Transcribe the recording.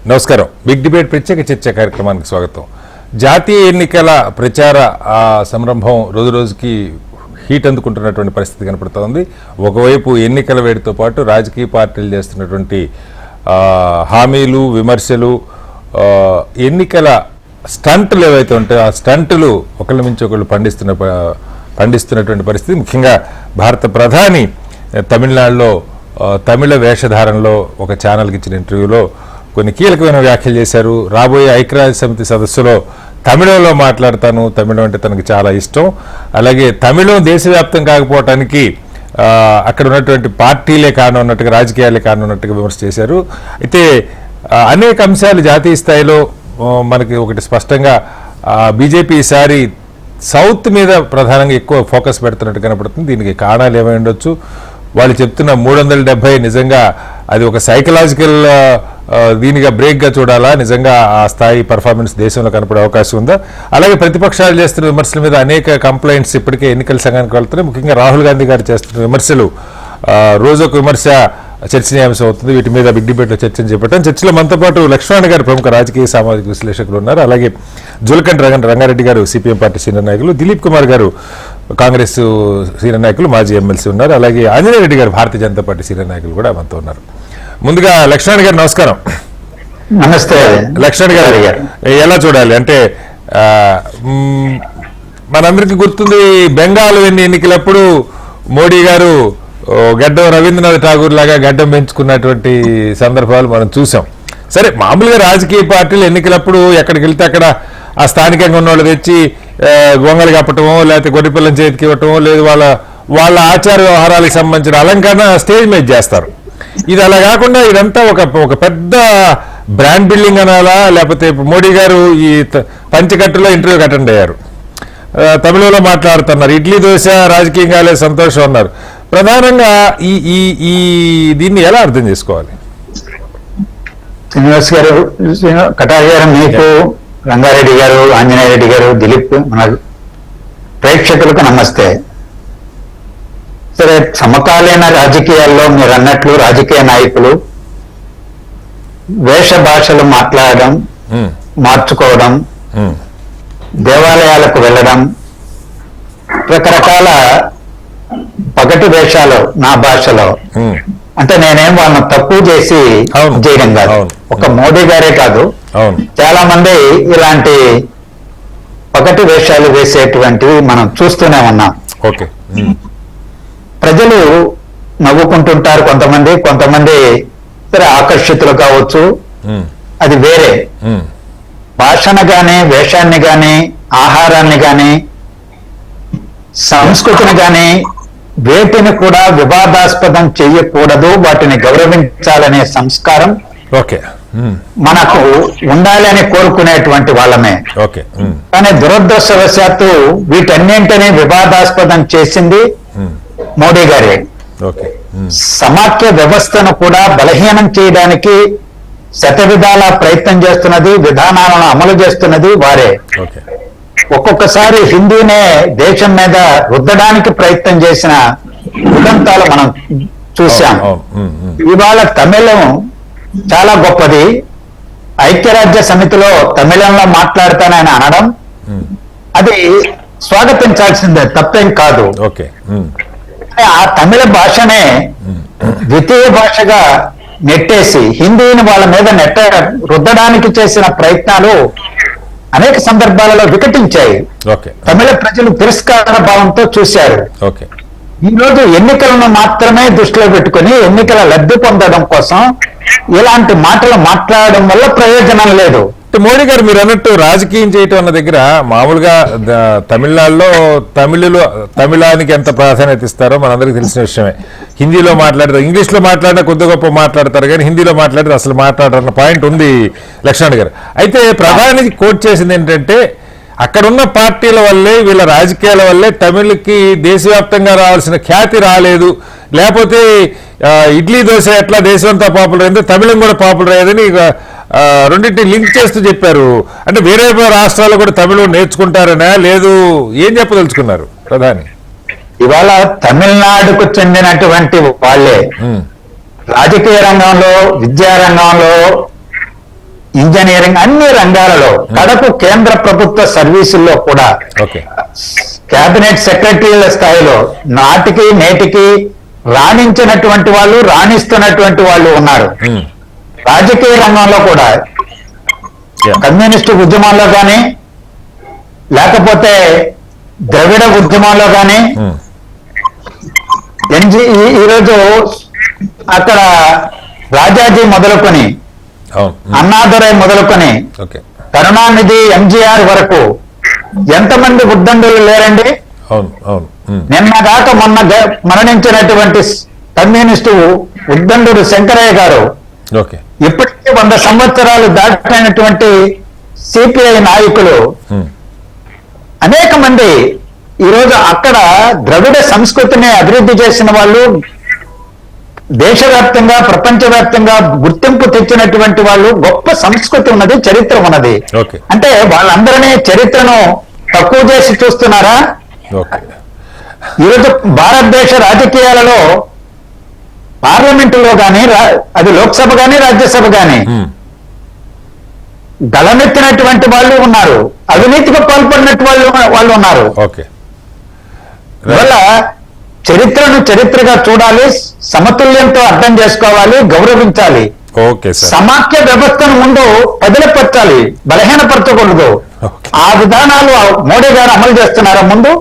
నమస్కారం. Big debate ప్రత్యేక చర్చ కార్యక్రమానికి స్వాగతం. జాతీయ ఎన్నికల ప్రచార సంరంభం రోజు రోజుకి హీట్ అందుకుంటున్నటువంటి పరిస్థితి కనపడుతోంది. ఒకవైపు ఎన్నికల వేడితో పాటు రాజకీయ పార్టీలు చేస్తున్నటువంటి హామీలు, విమర్శలు, ఎన్నికల స్టంట్లు ఏవైతే ఉంటాయో ఆ స్టంట్లు ఒకళ్ళ మించి ఒకళ్ళు పండిస్తున్నటువంటి పరిస్థితి. ముఖ్యంగా భారత ప్రధాని తమిళనాడులో తమిళ వేషధారణలో ఒక ఛానల్కి ఇచ్చిన ఇంటర్వ్యూలో కొన్ని కీలకమైన వ్యాఖ్యలు చేశారు. రాబోయే ఐక్యరాజ్య సమితి సదస్సులో తమిళంలో మాట్లాడతాను, తమిళం అంటే తనకు చాలా ఇష్టం, అలాగే తమిళం దేశవ్యాప్తం కాకపోవటానికి అక్కడ ఉన్నటువంటి పార్టీలే కానున్నట్టుగా, రాజకీయాలే కానున్నట్టుగా విమర్శ చేశారు. అయితే అనేక అంశాలు జాతీయ స్థాయిలో మనకి ఒకటి స్పష్టంగా బీజేపీ ఈసారి సౌత్ మీద ప్రధానంగా ఎక్కువ ఫోకస్ పెడుతున్నట్టు కనపడుతుంది. దీనికి కారణాలు ఏమై ఉండొచ్చు? వాళ్ళు చెప్తున్న 370 నిజంగా అది ఒక సైకలాజికల్ దీనిగా బ్రేక్గా చూడాలా? నిజంగా ఆ స్థాయి పర్ఫార్మెన్స్ దేశంలో కనపడే అవకాశం ఉందా? అలాగే ప్రతిపక్షాలు చేస్తున్న విమర్శల మీద అనేక కంప్లైంట్స్ ఇప్పటికే ఎన్నికల సంఘానికి వెళ్తున్నాయి. ముఖ్యంగా రాహుల్ గాంధీ గారు చేస్తున్న విమర్శలు రోజొక విమర్శ చర్చనీయాంశం అవుతుంది. వీటి మీద బిగ్ డిబేట్లో చర్చను చేపట్టాం. చర్చలో మనతో పాటు లక్ష్మణ్ గారు ప్రముఖ రాజకీయ సామాజిక విశ్లేషకులు ఉన్నారు. అలాగే జుల్కంటి రంగారెడ్డి గారు సిపిఎం పార్టీ సీనియర్ నాయకులు, దిలీప్ కుమార్ గారు కాంగ్రెస్ సీనియర్ నాయకులు, మాజీ ఎమ్మెల్సీ ఉన్నారు. అలాగే ఆంజనేయ రెడ్డి గారు భారతీయ జనతా పార్టీ సీనియర్ నాయకులు కూడా మనతో ఉన్నారు. ముందుగా లక్ష్మణ్ గారు నమస్కారం. నమస్తే. లక్ష్మణ్ గారు ఎలా చూడాలి అంటే మనందరికీ గుర్తుంది, బెంగాల్ ఎన్నికలప్పుడు మోడీ గారు గడ్డం రవీంద్రనాథ్ ఠాగూర్ లాగా గడ్డం పెంచుకున్నటువంటి సందర్భాలు మనం చూసాం. సరే, మామూలుగా రాజకీయ పార్టీలు ఎన్నికలప్పుడు ఎక్కడికి వెళ్తే అక్కడ ఆ స్థానికంగా ఉన్న వాళ్ళు తెచ్చి గొంగలు కప్పటమో, లేకపోతే గొర్రె పిల్లని చేతికి ఇవ్వటమో, లేదు వాళ్ళ ఆచార వ్యవహారాలకు సంబంధించిన అలంకరణ స్టేజ్ మీద చేస్తారు. ఇది అలా కాకుండా ఇదంతా ఒక పెద్ద బ్రాండ్ బిల్డింగ్ అనాలా, లేకపోతే మోడీ గారు ఈ పంచకట్టులో ఇంటర్వ్యూకి అటెండ్ అయ్యారు, తమిళంలో మాట్లాడుతున్నారు, ఇడ్లీ దోశ రాజకీయంగా లేదు, సంతోషం అన్నారు. ప్రధానంగా ఈ దీన్ని ఎలా అర్థం చేసుకోవాలి? శ్రీనివాస్ గారు, కటారి గారు, మీకు, రంగారెడ్డి గారు, ఆంజనేయ రెడ్డి గారు, దిలీప్, మన ప్రేక్షకులకు నమస్తే. సరే, సమకాలీన రాజకీయాల్లో మీరు అన్నట్లు రాజకీయ నాయకులు వేష భాషలు మాట్లాడడం, మార్చుకోవడం, దేవాలయాలకు వెళ్ళడం, రకరకాల పగటి వేషాలు నా భాషలో, అంటే నేనేం వాళ్ళని తక్కువ చేసి చేయడం కాదు. ఒక మోడీ గారే కాదు, చాలా మంది ఇలాంటి పగటి వేషాలు వేసేటువంటివి మనం చూస్తూనే ఉన్నాం. ప్రజలు నవ్వుకుంటుంటారు, కొంతమంది సరే ఆకర్షితులు కావచ్చు, అది వేరే. భాషను గాని, వేషాన్ని గాని, ఆహారాన్ని గాని, సంస్కృతిని గాని వేటిని కూడా వివాదాస్పదం చేయకూడదు, వాటిని గౌరవించాలనే సంస్కారం మనకు ఉండాలి అని కోరుకునేటువంటి వాళ్ళమే. కానీ దురదృష్టవశాత్తు వీటన్నింటినీ వివాదాస్పదం చేసింది మోడీ గారే. సమాఖ్య వ్యవస్థను కూడా బలహీనం చేయడానికి శతవిధాల ప్రయత్నం చేస్తున్నది, విధానాలను అమలు చేస్తున్నది వారే. ఒక్కొక్కసారి హిందీనే దేశం మీద రుద్దడానికి ప్రయత్నం చేసిన ఉదంతాలు మనం చూశాం. ఇవాళ తమిళం చాలా గొప్పది, ఐక్యరాజ్య సమితిలో తమిళంలో మాట్లాడతానని అనడం అది స్వాగతించాల్సిందే, తప్పేం కాదు. ఆ తమిళ భాషనే ద్వితీయ భాషగా నెట్టేసి హిందీని వాళ్ళ మీద రుద్దడానికి చేసిన ప్రయత్నాలు అనేక సందర్భాలలో వికటించాయి. తమిళ ప్రజలు తిరస్కార భావంతో చూశారు. ఈ రోజు ఎన్నికలను మాత్రమే దృష్టిలో పెట్టుకుని ఎన్నికల లబ్ధి పొందడం కోసం ఇలాంటి మాటలు మాట్లాడడం వల్ల ప్రయోజనం లేదు. మోడీ గారు మీరు అన్నట్టు రాజకీయం చేయటం అన్న దగ్గర మామూలుగా తమిళనాడులో తమిళానికి ఎంత ప్రాధాన్యత ఇస్తారో మనందరికీ తెలిసిన విషయమే. హిందీలో మాట్లాడతారు, ఇంగ్లీష్లో మాట్లాడినా కొద్ది గొప్ప మాట్లాడతారు, కానీ హిందీలో మాట్లాడితే అసలు మాట్లాడారన్న పాయింట్ ఉంది లక్ష్మణ్ గారు. అయితే ప్రధాని కోట్ చేసింది ఏంటంటే, అక్కడున్న పార్టీల వల్లే, వీళ్ళ రాజకీయాల వల్లే తమిళకి దేశవ్యాప్తంగా రావాల్సిన ఖ్యాతి రాలేదు, లేకపోతే ఇడ్లీ దోశ ఎట్లా దేశమంతా పాపులర్ అయిందో తమిళం కూడా పాపులర్ అయ్యేదని రెండింటిని లింక్ చేస్తూ చెప్పారు. అంటే వేరే రాష్ట్రాలు కూడా తమిళం నేర్చుకుంటారనా, లేదు ఏం చెప్పదలుచుకున్నారు ప్రధాని? ఇవాళ తమిళనాడుకు చెందినటువంటి వాళ్ళే రాజకీయ రంగంలో, విద్యా రంగంలో, ఇంజనీరింగ్ అన్ని రంగాలలో కడకు కేంద్ర ప్రభుత్వ సర్వీసుల్లో కూడా ఓకే కేబినెట్ సెక్రటరీల స్థాయిలో నాటికి నేటికి రాణించినటువంటి వాళ్ళు రాణిస్తున్నటువంటి వాళ్ళు ఉన్నారు. రాజకీయ రంగంలో కూడా కమ్యూనిస్టు ఉద్యమాల్లో కానీ లేకపోతే ద్రవిడ ఉద్యమాల్లో కానీ ఈరోజు అక్కడ రాజాజీ మొదలుకొని అన్నాదురై మొదలుకొని కరుణానిధి ఎంజీఆర్ వరకు ఎంతమంది ఉద్దండులు లేరండి. నిన్న కాక మొన్న మరణించినటువంటి కమ్యూనిస్టు ఉద్దండుడు శంకరయ్య గారు ఇప్పటికే 100 సంవత్సరాలు దాటినటువంటి సిపిఐ నాయకులు అనేక మంది ఈరోజు అక్కడ ద్రవిడ సంస్కృతిని అభివృద్ధి చేసిన వాళ్ళు, దేశవ్యాప్తంగా ప్రపంచవ్యాప్తంగా గుర్తింపు తెచ్చినటువంటి వాళ్ళు, గొప్ప సంస్కృతి ఉన్నది, చరిత్ర ఉన్నది. అంటే వాళ్ళందరినీ చరిత్రను తక్కువ చేసి చూస్తున్నారా? ఈరోజు భారతదేశ రాజకీయాలలో పార్లమెంటులో కానీ అది లోక్సభ కానీ రాజ్యసభ కానీ గలమెత్తినటువంటి వాళ్ళు ఉన్నారు, అవినీతిగా పాల్పడినట్టు వాళ్ళు ఉన్నారు. వల్ల చరిత్రను చరిత్రగా చూడాలి, సమతుల్యంతో అర్థం చేసుకోవాలి, గౌరవించాలి. సమాఖ్య వ్యవస్థను ముందు పదిలపరచాలి, బలహీనపరచకూడదు. ఆ విధానాలు మోడీ గారు అమలు చేస్తున్నారా ముందు?